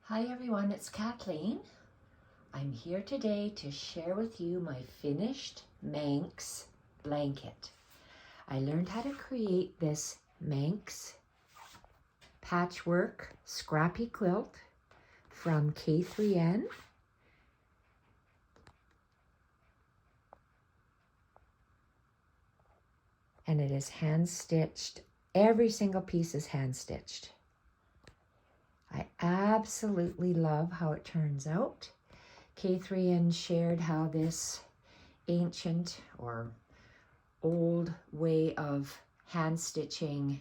Hi everyone, it's Kathleen. I'm here today to share with you my finished Manx blanket. I learned how to create this Manx patchwork scrappy quilt from K3N. And it is hand stitched. Every single piece is hand stitched. I absolutely love how it turns out. K3N shared how this ancient or old way of hand stitching,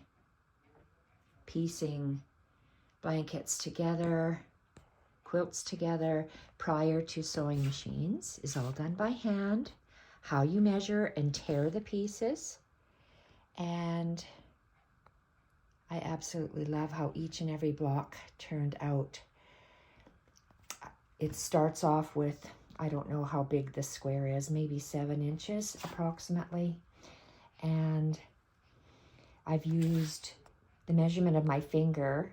piecing blankets together, quilts together prior to sewing machines is all done by hand. How you measure and tear the pieces. And I absolutely love how each and every block turned out. It starts off with, I don't know how big this square is, maybe 7 inches approximately. And I've used the measurement of my finger.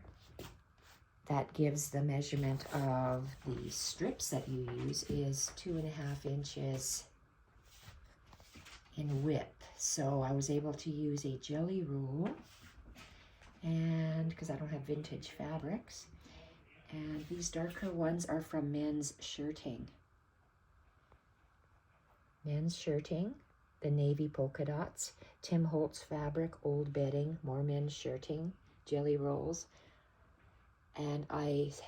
That gives the measurement of the strips that you use is 2.5 inches in width. So I was able to use a jelly roll, and because I don't have vintage fabrics, and these darker ones are from Men's Shirting. Men's Shirting, the navy polka dots, Tim Holtz fabric, old bedding, more Men's Shirting, jelly rolls. And if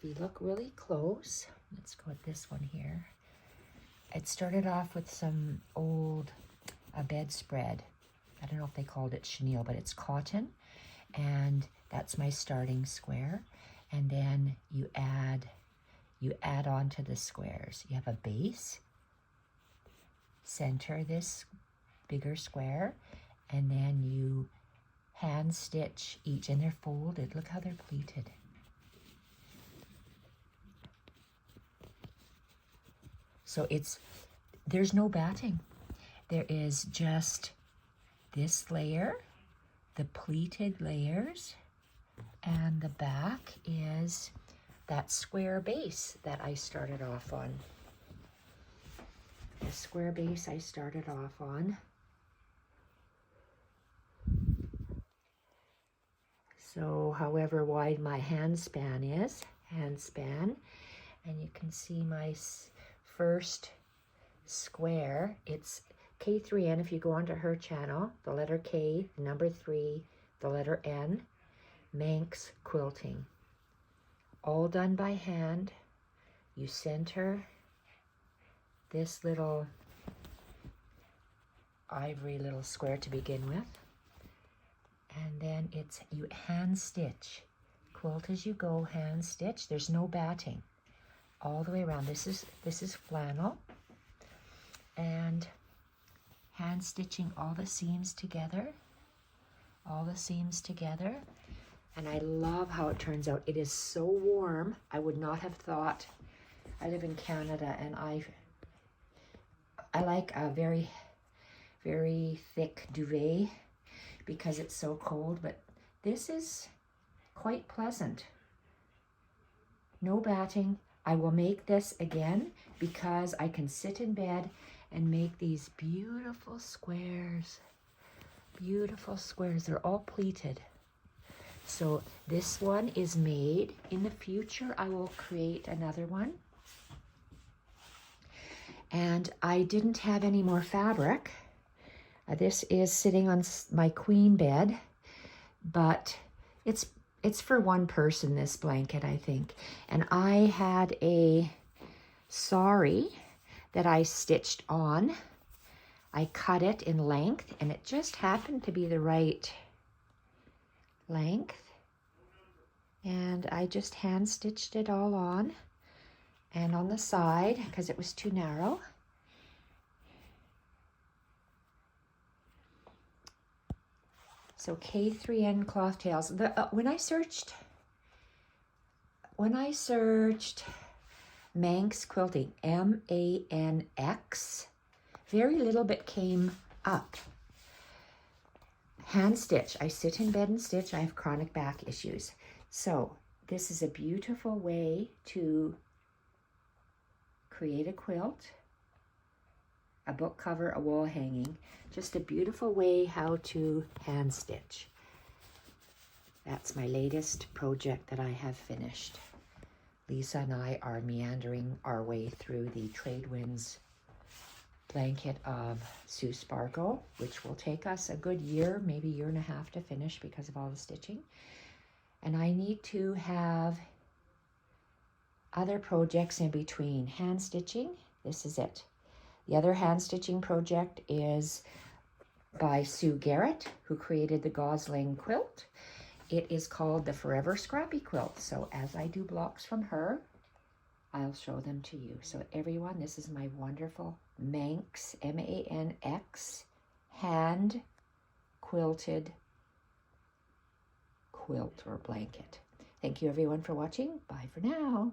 you look really close, let's go at this one here. It started off with some old bedspread. I don't know if they called it chenille, but it's cotton. And that's my starting square. And then you add on to the squares. You have a base, center this bigger square, and then you hand stitch each, and they're folded. Look how they're pleated. So there's no batting. There is just this layer, the pleated layers, and the back is that square base that I started off on. The square base I started off on. So however wide my hand span is, and you can see my first square. It's K3N. If you go onto her channel, the letter K, the number 3, the letter N, Manx Quilting. All done by hand. You center this little ivory little square to begin with. And then you hand stitch. Quilt as you go, hand stitch. There's no batting. All the way around. This is flannel. And hand stitching all the seams together. All the seams together. And I love how it turns out. It is so warm. I would not have thought. I live in Canada, and I like a very, very thick duvet because it's so cold, but this is quite pleasant. No batting. I will make this again because I can sit in bed and make these beautiful squares. Beautiful squares. They're all pleated. So this one is made. In the future, I will create another one. And I didn't have any more fabric. This is sitting on my queen bed, but it's for one person, this blanket, I think. And I had a sari that I stitched on. I cut it in length, and it just happened to be the right length. And I just hand stitched it all on, and on the side, because it was too narrow. So K3N Clothtales. When I searched Manx Quilting, MANX, very little bit came up. Hand stitch. I sit in bed and stitch. I have chronic back issues. So this is a beautiful way to create a quilt, a book cover, a wall hanging. Just a beautiful way how to hand stitch. That's my latest project that I have finished. Lisa and I are meandering our way through the Trade Winds blanket of Sue Sparkle, which will take us a good year, maybe year and a half to finish because of all the stitching. And I need to have other projects in between. Hand stitching, this is it. The other hand stitching project is by Sue Garrett, who created the Gosling quilt. It is called the Forever Scrappy Quilt. So as I do blocks from her, I'll show them to you. So everyone, this is my wonderful Manx, M-A-N-X, hand quilted quilt or blanket. Thank you everyone for watching. Bye for now.